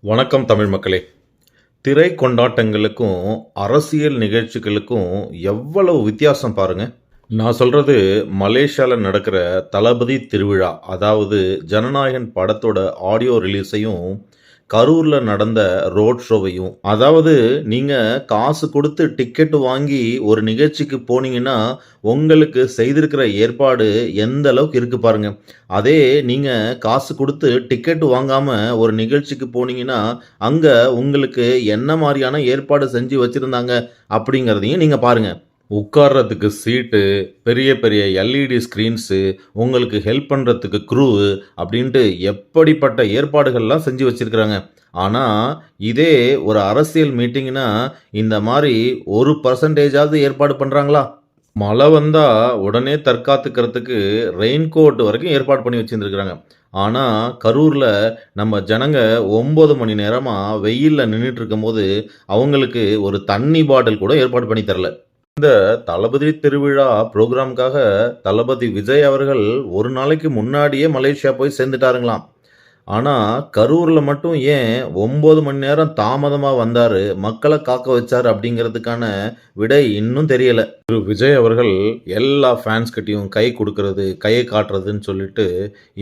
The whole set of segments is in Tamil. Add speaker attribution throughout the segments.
Speaker 1: வணக்கம் தமிழ் மக்களே. திரை கொண்டாட்டங்களுக்கும் அரசியல் நிகழ்ச்சிகளுக்கும் எவ்வளவு வித்தியாசம் பாருங்க. நான் சொல்றது மலேசியால நடக்கிற தளபதி திருவிழா, அதாவது ஜனநாயகன் படத்தோட ஆடியோ ரிலீஸையும், கரூர்ல நடந்த ரோட் ஷோவையும். அதாவது நீங்க காசு கொடுத்து டிக்கெட் வாங்கி ஒரு நிகழ்ச்சிக்கு போனீங்கன்னா, உங்களுக்கு செய்திருக்கிற ஏற்பாடு எந்த அளவுக்கு இருக்கு பாருங்க. அதே நீங்க காசு குடுத்து டிக்கெட் வாங்காம ஒரு நிகழ்ச்சிக்கு போனீங்கன்னா, அங்க உங்களுக்கு என்ன மாரியான ஏற்பாடு செஞ்சு வச்சிருந்தாங்க அப்படிங்கிறதையும் நீங்க பாருங்க. உட்கார்றதுக்கு சீட்டு, பெரிய பெரிய எல்இடி ஸ்க்ரீன்ஸு, உங்களுக்கு ஹெல்ப் பண்றதுக்கு க்ரூவு அப்படின்ட்டு எப்படிப்பட்ட ஏற்பாடுகள்லாம் செஞ்சு வச்சிருக்கிறாங்க. ஆனா, இதே ஒரு அரசியல் மீட்டிங்னா, இந்த மாரி 1% ஏற்பாடு பண்றாங்களா? மழை வந்தா உடனே தற்காத்துக்கிறதுக்கு ரெயின் கோட் வரைக்கும் ஏற்பாடு பண்ணி வச்சிருந்துருக்காங்க. ஆனா, கரூர்ல நம்ம ஜனங்க 9 மணி நேரமா வெயில்ல நின்னுட்டு இருக்கும்போது, அவங்களுக்கு ஒரு தண்ணி பாட்டில் கூட ஏற்பாடு பண்ணி தரல. தளபதி திருவிழா புரோகிராம்காக தளபதி விஜய் அவர்கள் ஒரு நாளைக்கு முன்னாடியே மலேசியா போய் சேர்ந்துட்டாருங்களாம். ஆனா, கரூர்ல மட்டும் ஏன் 9 மணி நேரம் தாமதமா வந்தாரு, மக்கள காக்க வச்சாரு அப்படிங்கிறதுக்கான விடை இன்னும் தெரியல. விஜய் அவர்கள் எல்லா ஃபேன்ஸ் கிட்டயும் கை குடுக்குறது, கைய காட்டுறதுன்னு சொல்லிட்டு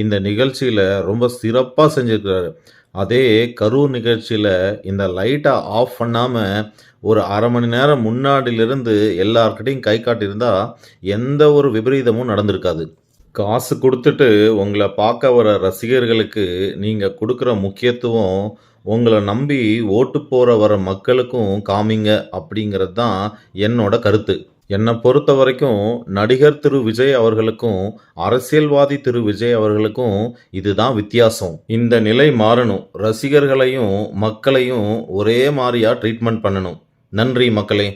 Speaker 1: இந்த நிகழ்ச்சியில ரொம்ப சிறப்பா செஞ்சிருக்கிறாரு. அதே கரூர் நிகழ்ச்சியில இந்த லைட்ட ஆஃப் பண்ணாம ஒரு 1/2 மணி நேரம் முன்னாடிலிருந்து எல்லார்கிட்டயும் கை காட்டியிருந்தா, எந்த ஒரு விபரீதமும் நடந்திருக்காது. காசு குடுத்துட்டு உங்கள பார்க்க வர ரசிகர்களுக்கு நீங்க குடுக்குற முக்கியத்துவம், உங்கள நம்பி ஓட்டு போட வர மக்களுக்கும் காமிங்க அப்படிங்கிறது தான் என்னோட கருத்து. என்ன பொறுத்தவரைக்கும் நடிகர் திரு விஜய் அவர்களுக்கும், அரசியல்வாதி திரு விஜய் அவர்களுக்கும் இதுதான் வித்தியாசம். இந்த நிலை மாறணும். ரசிகர்களையும், மக்களையும் ஒரே மாரியா ட்ரீட்மெண்ட் பண்ணணும். நன்றி மக்களே!